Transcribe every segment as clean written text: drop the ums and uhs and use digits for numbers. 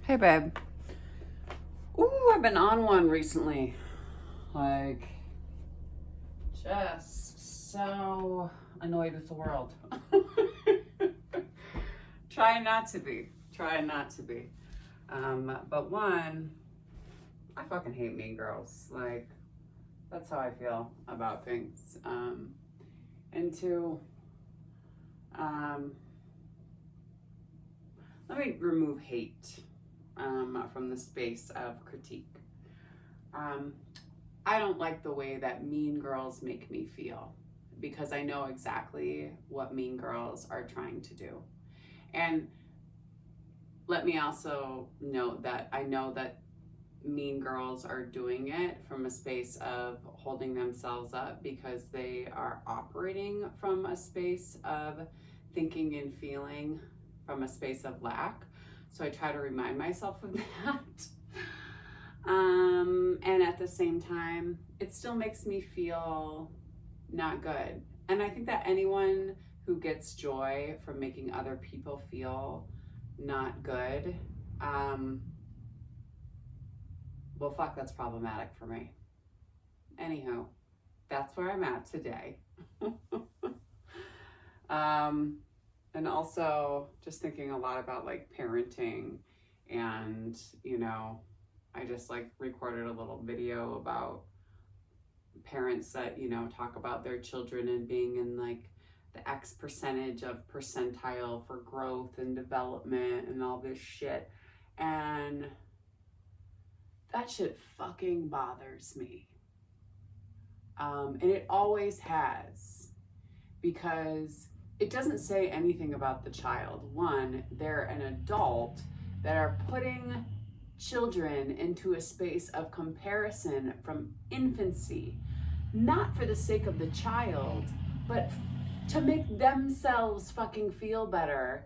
Hey, babe. Ooh, I've been on one recently. Like, just so annoyed with the world. Trying not to be. Trying not to be. But one, I fucking hate mean girls. Like, that's how I feel about things. And two, um, let me remove hate from the space of critique. Um, I don't like the way that mean girls make me feel because I know exactly what mean girls are trying to do. And let me also note that I know that mean girls are doing it from a space of holding themselves up because they are operating from a space of thinking and feeling from a space of lack. So I try to remind myself of that. And at the same time, it still makes me feel not good. And I think that anyone who gets joy from making other people feel not good, um, well, fuck, that's problematic for me. Anywho, that's where I'm at today. um, and also just thinking a lot about like parenting and, I just like recorded a little video about parents that, talk about their children and being in like the X percentage of percentile for growth and development and all this shit. And that shit fucking bothers me. And it always has, because it doesn't say anything about the child. One, they're an adult that are putting children into a space of comparison from infancy, not for the sake of the child, but to make themselves fucking feel better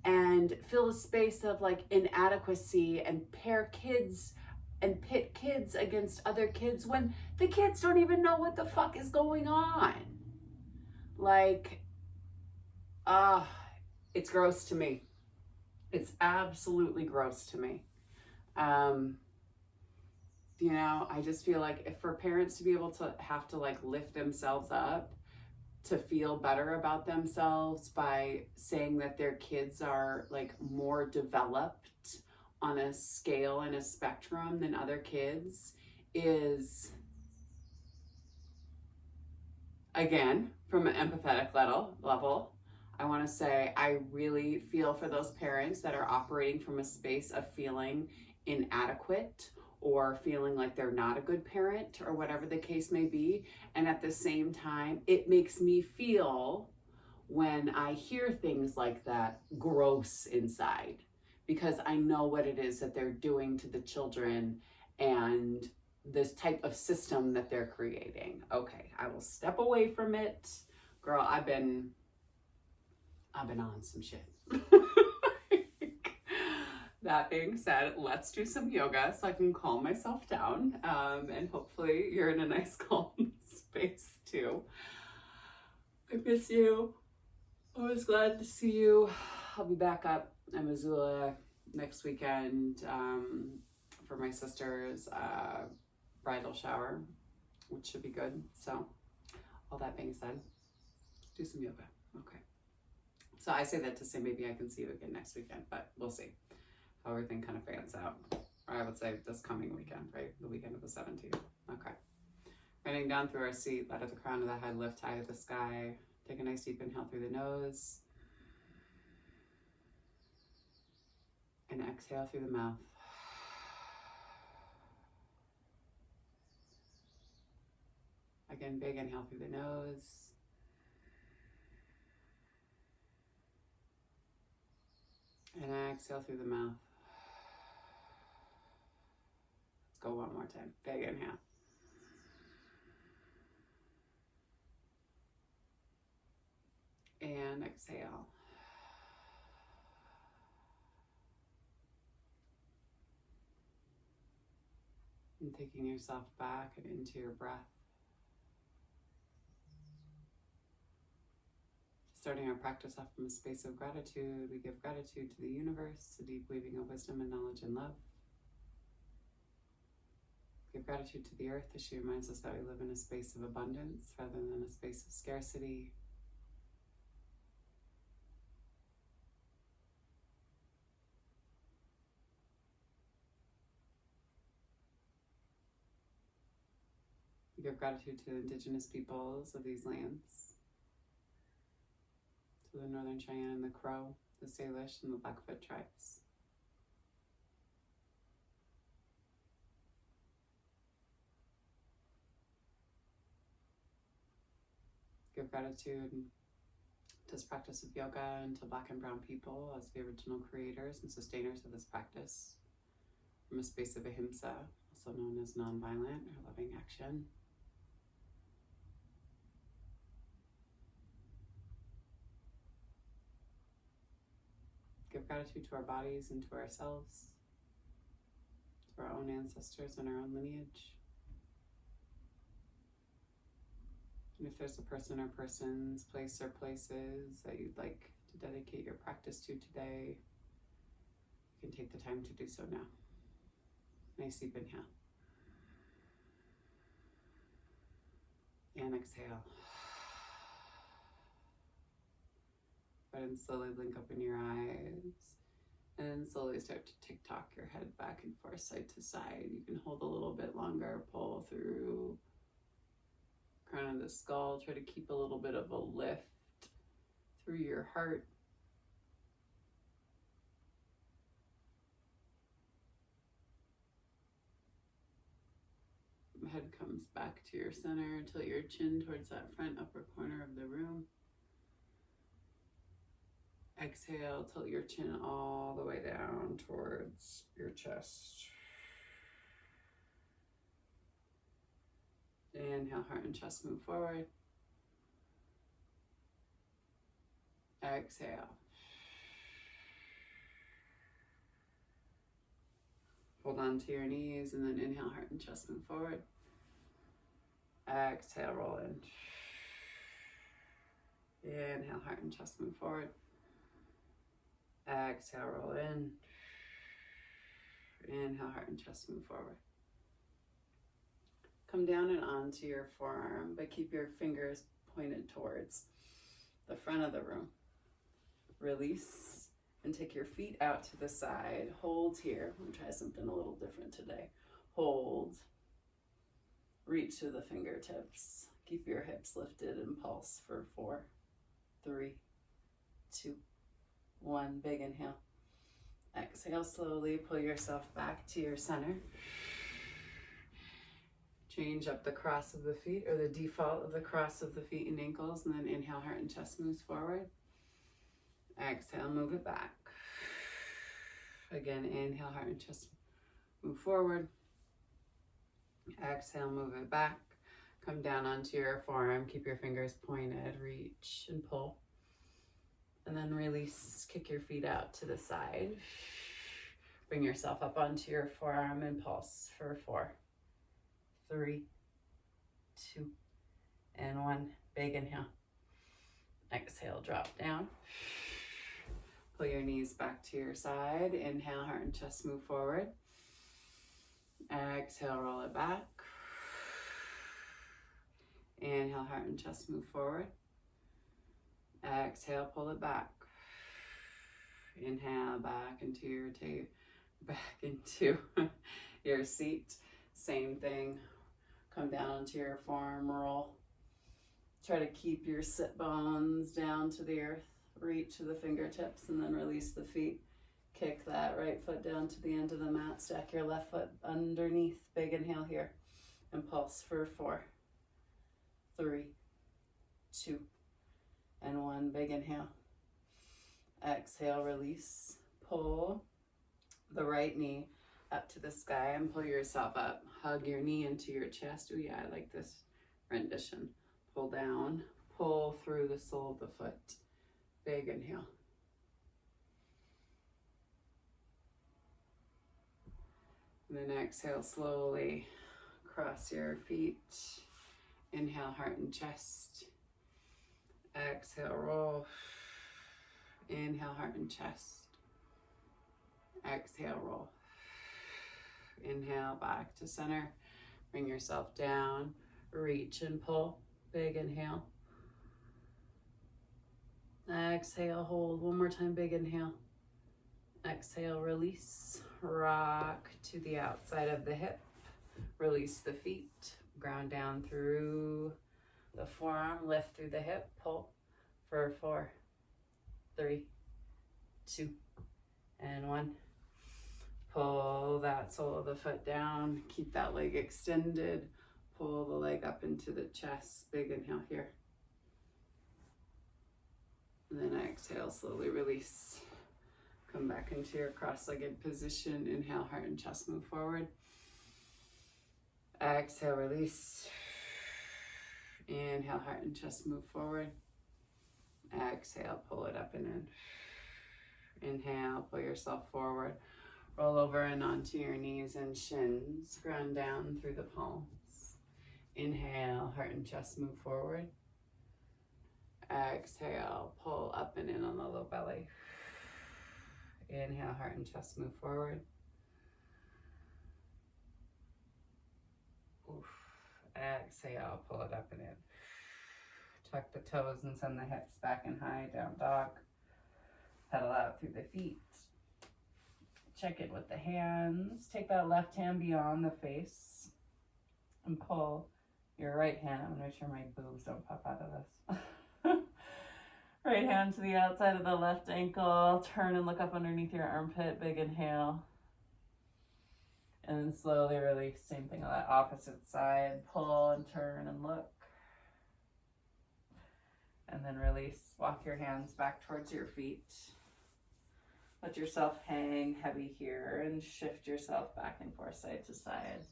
and fill a space of like inadequacy and pair kids and pit kids against other kids when the kids don't even know what the fuck is going on. Like, uh, it's gross to me. It's absolutely gross to me. I just feel like if for parents to be able to have to like lift themselves up to feel better about themselves by saying that their kids are like more developed on a scale and a spectrum than other kids is, again, from an empathetic level, I want to say I really feel for those parents that are operating from a space of feeling inadequate or feeling like they're not a good parent or whatever the case may be. And at the same time, it makes me feel, when I hear things like that, gross inside, because I know what it is that they're doing to the children and this type of system that they're creating. Okay, I will step away from it. Girl, I've been on some shit. That being said, let's do some yoga so I can calm myself down. And hopefully you're in a nice calm space too. I miss you. I was glad to see you. I'll be back up in Missoula next weekend for my sister's bridal shower, which should be good. So, all that being said, do some yoga. Okay. So I say that to say maybe I can see you again next weekend, but we'll see how everything kind of fans out. Or I would say this coming weekend, right? The weekend of the 17th. Okay. Running down through our seat, let at the crown of the head, lift high to the sky. Take a nice deep inhale through the nose. And exhale through the mouth. Again, big inhale through the nose. And exhale through the mouth. Let's go one more time. Big inhale. And exhale. And taking yourself back and into your breath. Just starting our practice off from a space of gratitude. We give gratitude to the universe, a deep weaving of wisdom and knowledge and love. Give gratitude to the earth as she reminds us that we live in a space of abundance rather than a space of scarcity. We give gratitude to the indigenous peoples of these lands, to the Northern Cheyenne and the Crow, the Salish and the Blackfoot tribes. Give gratitude to this practice of yoga and to Black and Brown people as the original creators and sustainers of this practice from a space of ahimsa, also known as nonviolent or loving action. Give gratitude to our bodies and to ourselves, to our own ancestors and our own lineage. And if there's a person or persons, place or places that you'd like to dedicate your practice to today, you can take the time to do so now. Nice deep inhale. And exhale. Go ahead and slowly blink open your eyes and slowly start to tick-tock your head back and forth, side to side. You can hold a little bit longer, pull through crown of the skull. Try to keep a little bit of a lift through your heart. Head comes back to your center. Tilt your chin towards that front upper corner of the room. Exhale, tilt your chin all the way down towards your chest. Inhale, heart and chest move forward. Exhale. Hold on to your knees and then inhale, heart and chest move forward. Exhale, roll in. Inhale, heart and chest move forward. Exhale, roll in. Inhale, heart and chest move forward. Come down and onto your forearm, but keep your fingers pointed towards the front of the room. Release and take your feet out to the side. Hold here. I'm gonna try something a little different today. Hold. Reach to the fingertips. Keep your hips lifted and pulse for 4, 3, 2, 1. Big inhale. Exhale, slowly pull yourself back to your center. Change up the cross of the feet, or the default of the cross of the feet and ankles, and then inhale, heart and chest moves forward. Exhale, move it back. Again, inhale, heart and chest move forward. Exhale, move it back. Come down onto your forearm, keep your fingers pointed, reach and pull. And then release, kick your feet out to the side. Bring yourself up onto your forearm and pulse for 4, 3, 2, and 1. Big inhale. Exhale, drop down. Pull your knees back to your side. Inhale, heart and chest move forward. Exhale, roll it back. Inhale, heart and chest move forward. Exhale, pull it back. Inhale, back into your seat. Same thing. Come down onto your forearm, roll. Try to keep your sit bones down to the earth. Reach to the fingertips and then release the feet. Kick that right foot down to the end of the mat. Stack your left foot underneath. Big inhale here. And pulse for 4, 3, 2, and 1. Big inhale. Exhale, release. Pull the right knee up to the sky and pull yourself up. Hug your knee into your chest. Oh yeah, I like this rendition. Pull down, pull through the sole of the foot. Big inhale. And then exhale, slowly cross your feet. Inhale, heart and chest. Exhale, roll. Inhale, heart and chest. Exhale, roll. Inhale, back to center. Bring yourself down. Reach and pull. Big inhale. Exhale, hold. One more time, big inhale. Exhale, release. Rock to the outside of the hip. Release the feet. Ground down through the forearm. Lift through the hip. Pull for 4, 3, 2, and 1. Pull that sole of the foot down. Keep that leg extended. Pull the leg up into the chest. Big inhale here. And then exhale, slowly release. Come back into your cross-legged position. Inhale, heart and chest move forward. Exhale, release. Inhale, heart and chest move forward. Exhale, pull it up and in. Inhale, pull yourself forward. Roll over and onto your knees and shins. Ground down through the palms. Inhale, heart and chest move forward. Exhale, pull up and in on the low belly. Inhale, heart and chest move forward. Oof. Exhale, pull it up and in. Tuck the toes and send the hips back and high, down dog. Pedal out through the feet. Check it with the hands. Take that left hand beyond the face and pull your right hand. I'm gonna make sure my boobs don't pop out of this. Right hand to the outside of the left ankle. Turn and look up underneath your armpit. Big inhale. And then slowly release. Same thing on that opposite side. Pull and turn and look. And then release. Walk your hands back towards your feet. Let yourself hang heavy here and shift yourself back and forth side to side.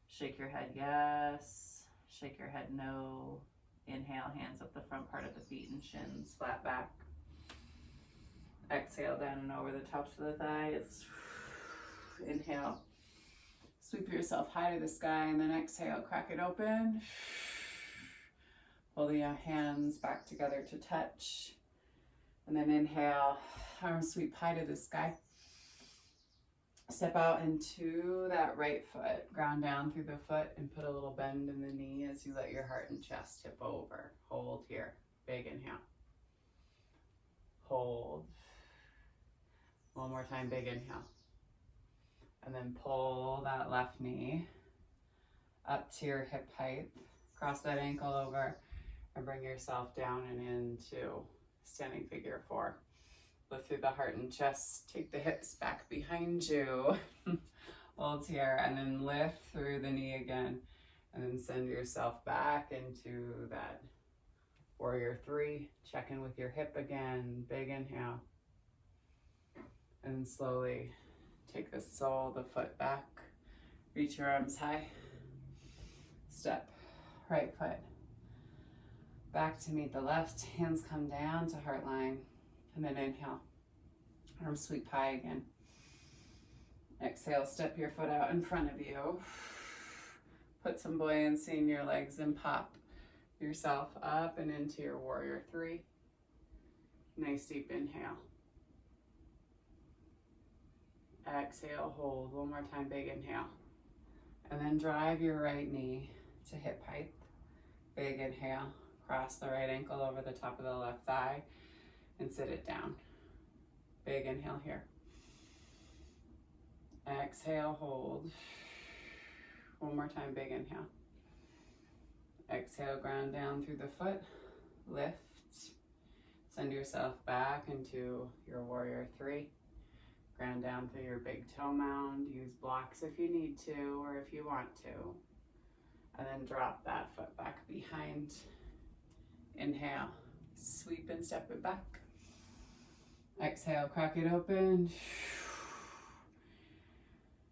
Shake your head yes. Shake your head no. Inhale, hands up the front part of the feet and shins, flat back. Exhale, down and over the tops of the thighs. Inhale, sweep yourself high to the sky, and then exhale, crack it open. Pull the hands back together to touch. And then inhale, arms sweep high to the sky. Step out into that right foot. Ground down through the foot and put a little bend in the knee as you let your heart and chest tip over. Hold here. Big inhale. Hold. One more time, big inhale. And then pull that left knee up to your hip height. Cross that ankle over and bring yourself down and into standing figure 4. Lift through the heart and chest. Take the hips back behind you. Hold here and then lift through the knee again. And then send yourself back into that warrior 3. Check in with your hip again. Big inhale. And then slowly take the sole of the foot back. Reach your arms high. Step. Right foot back to meet the left. Hands come down to heart line. And then inhale, arms sweep high again. Exhale, step your foot out in front of you. Put some buoyancy in your legs and pop yourself up and into your warrior 3. Nice deep inhale. Exhale, hold. One more time, big inhale. And then drive your right knee to hip height. Big inhale. Cross the right ankle over the top of the left thigh. And sit it down. Big inhale here. Exhale, hold. One more time, big inhale. Exhale, ground down through the foot. Lift. Send yourself back into your warrior 3. Ground down through your big toe mound. Use blocks if you need to or if you want to. And then drop that foot back behind. Inhale. Sweep and step it back. Exhale, crack it open.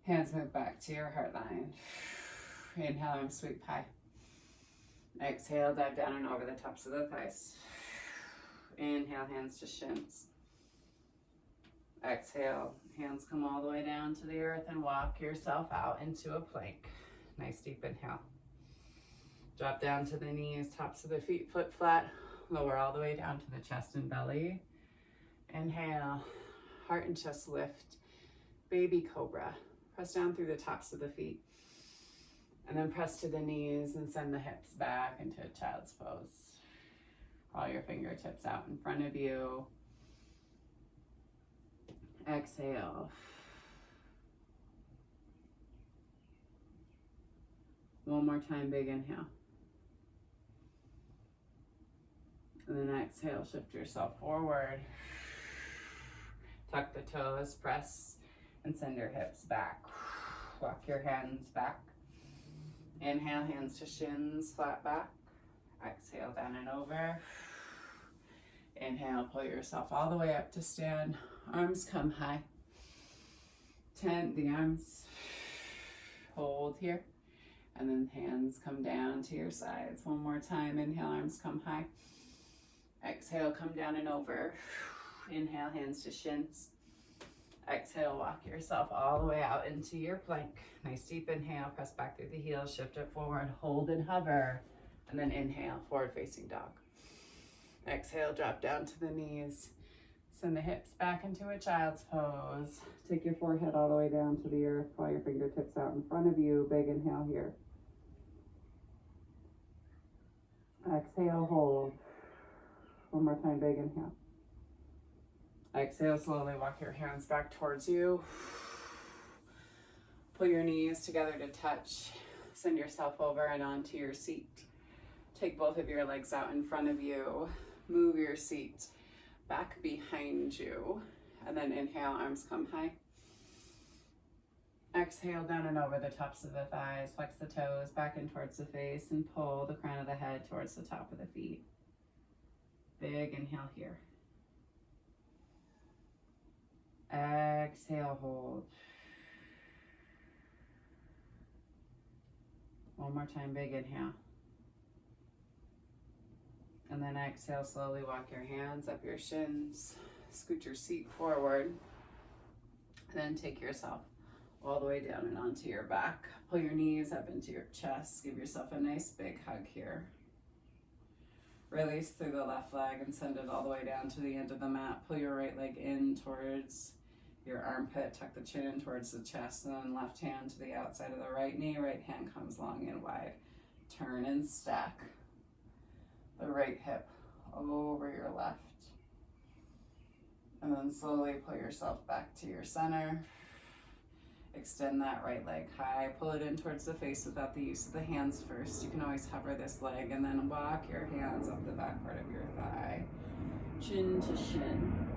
Hands move back to your heart line. Inhale and sweep high. Exhale, dive down and over the tops of the thighs. Inhale, hands to shins. Exhale, hands come all the way down to the earth and walk yourself out into a plank. Nice deep inhale. Drop down to the knees, tops of the feet, foot flat. Lower all the way down to the chest and belly. Inhale, heart and chest lift, baby cobra. Press down through the tops of the feet. And then press to the knees and send the hips back into a child's pose. Crawl your fingertips out in front of you. Exhale. One more time, big inhale. And then exhale, shift yourself forward. Tuck the toes, press, and send your hips back. Walk your hands back. Inhale, hands to shins, flat back. Exhale, down and over. Inhale, pull yourself all the way up to stand. Arms come high. 10, the arms. Hold here. And then hands come down to your sides. One more time. Inhale, arms come high. Exhale, come down and over. Inhale, hands to shins. Exhale, walk yourself all the way out into your plank. Nice deep inhale, press back through the heels, shift it forward, hold and hover. And then inhale, forward facing dog. Exhale, drop down to the knees. Send the hips back into a child's pose. Take your forehead all the way down to the earth. Claw your fingertips out in front of you. Big inhale here. Exhale, hold. One more time, big inhale. Exhale, slowly walk your hands back towards you. Pull your knees together to touch. Send yourself over and onto your seat. Take both of your legs out in front of you. Move your seat back behind you. And then inhale, arms come high. Exhale, down and over the tops of the thighs. Flex the toes back in towards the face and pull the crown of the head towards the top of the feet. Big inhale here. Exhale, hold. One more time, big inhale. And then exhale, slowly walk your hands up your shins. Scoot your seat forward. And then take yourself all the way down and onto your back. Pull your knees up into your chest. Give yourself a nice big hug here. Release through the left leg and send it all the way down to the end of the mat. Pull your right leg in towards your armpit. Tuck the chin in towards the chest, and then left hand to the outside of the right knee. Right hand comes long and wide. Turn and stack the right hip over your left. And then slowly pull yourself back to your center. Extend that right leg high. Pull it in towards the face without the use of the hands first. You can always hover this leg and then walk your hands up the back part of your thigh. Chin to shin.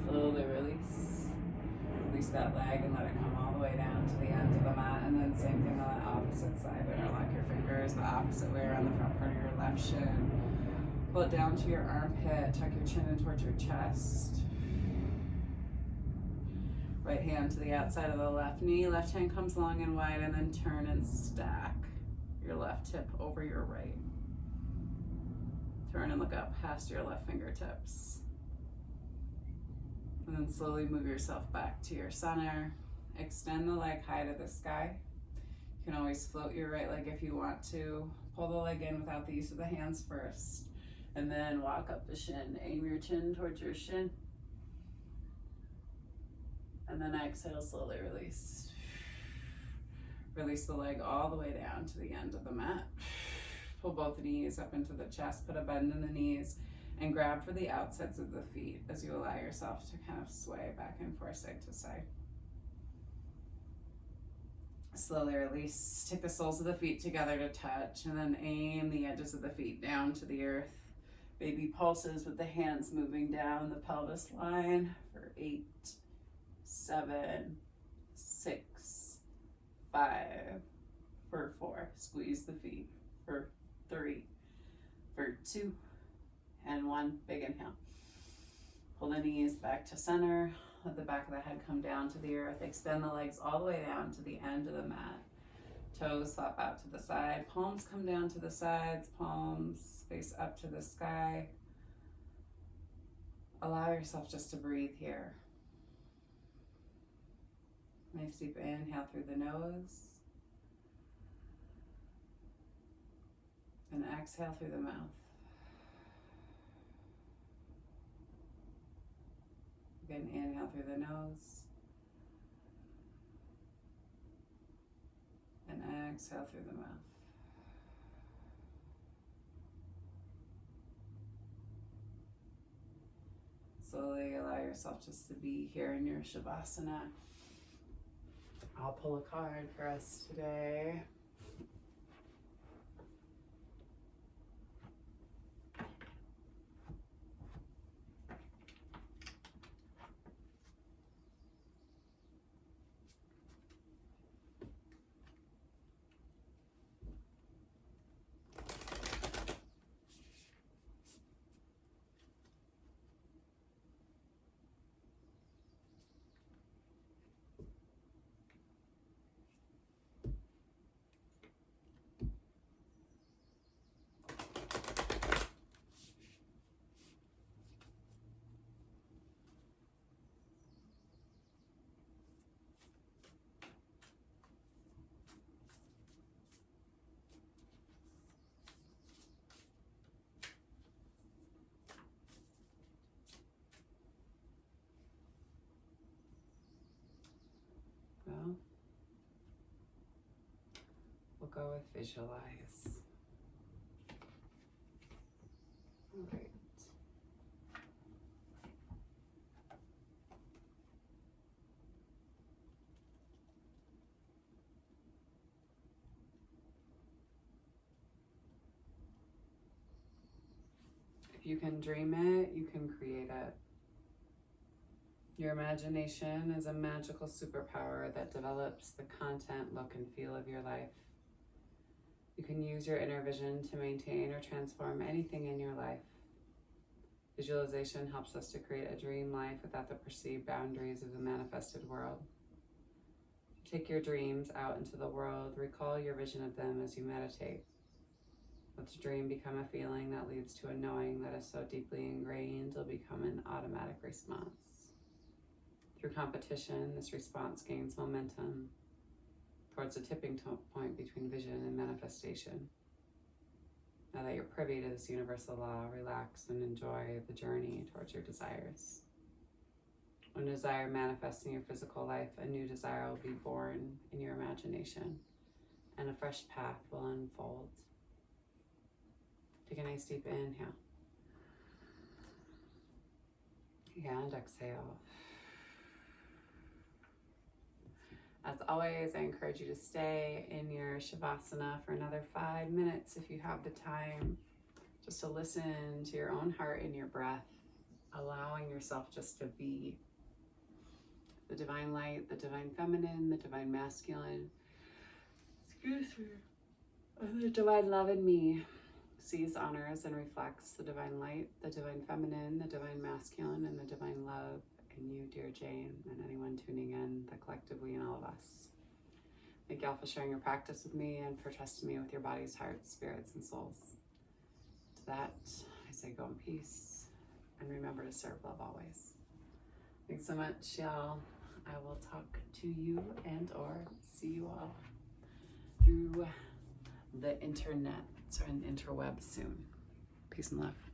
Slowly release. Release that leg and let it come all the way down to the end of the mat. And then same thing on the opposite side. Interlock your fingers the opposite way around the front part of your left shin. Pull it down to your armpit. Tuck your chin in towards your chest. Right hand to the outside of the left knee. Left hand comes long and wide, and then turn and stack your left hip over your right. Turn and look up past your left fingertips. And then slowly move yourself back to your center. Extend the leg high to the sky. You can always float your right leg if you want to. Pull the leg in without the use of the hands first. And then walk up the shin. Aim your chin towards your shin. And then exhale, slowly release. Release the leg all the way down to the end of the mat. Pull both knees up into the chest, put a bend in the knees, and grab for the outsides of the feet as you allow yourself to kind of sway back and forth, side to side. Slowly release. Take the soles of the feet together to touch, and then aim the edges of the feet down to the earth. Baby pulses with the hands moving down the pelvis line for 8, 7, 6, 5, for 4. Squeeze the feet for 3, for 2, and 1. Big inhale. Pull the knees back to center. Let the back of the head come down to the earth. Extend the legs all the way down to the end of the mat. Toes flop out to the side. Palms come down to the sides. Palms face up to the sky. Allow yourself just to breathe here. Nice deep inhale through the nose. And exhale through the mouth. Again, inhale through the nose. And exhale through the mouth. Slowly allow yourself just to be here in your Shavasana. I'll pull a card for us today. Well, we'll go with visualize. All right. If you can dream it, you can create it. Your imagination is a magical superpower that develops the content, look, and feel of your life. You can use your inner vision to maintain or transform anything in your life. Visualization helps us to create a dream life without the perceived boundaries of the manifested world. Take your dreams out into the world. Recall your vision of them as you meditate. Let the dream become a feeling that leads to a knowing that is so deeply ingrained it'll become an automatic response. Through competition, this response gains momentum towards a tipping point between vision and manifestation. Now that you're privy to this universal law, relax and enjoy the journey towards your desires. When a desire manifests in your physical life, a new desire will be born in your imagination, and a fresh path will unfold. Take a nice deep inhale. And exhale. As always, I encourage you to stay in your Shavasana for another 5 minutes if you have the time, just to listen to your own heart and your breath, allowing yourself just to be. The divine light, the divine feminine, the divine masculine, the divine love in me sees, honors, and reflects the divine light, the divine feminine, the divine masculine, and the divine love in you, dear Jane, and anyone tuning in, the collective we and all of us. Thank y'all for sharing your practice with me and for trusting me with your bodies, hearts, spirits, and souls. To that, I say go in peace, and remember to serve love always. Thanks so much, y'all. I will talk to you and or see you all through the internet or an interweb soon. Peace and love.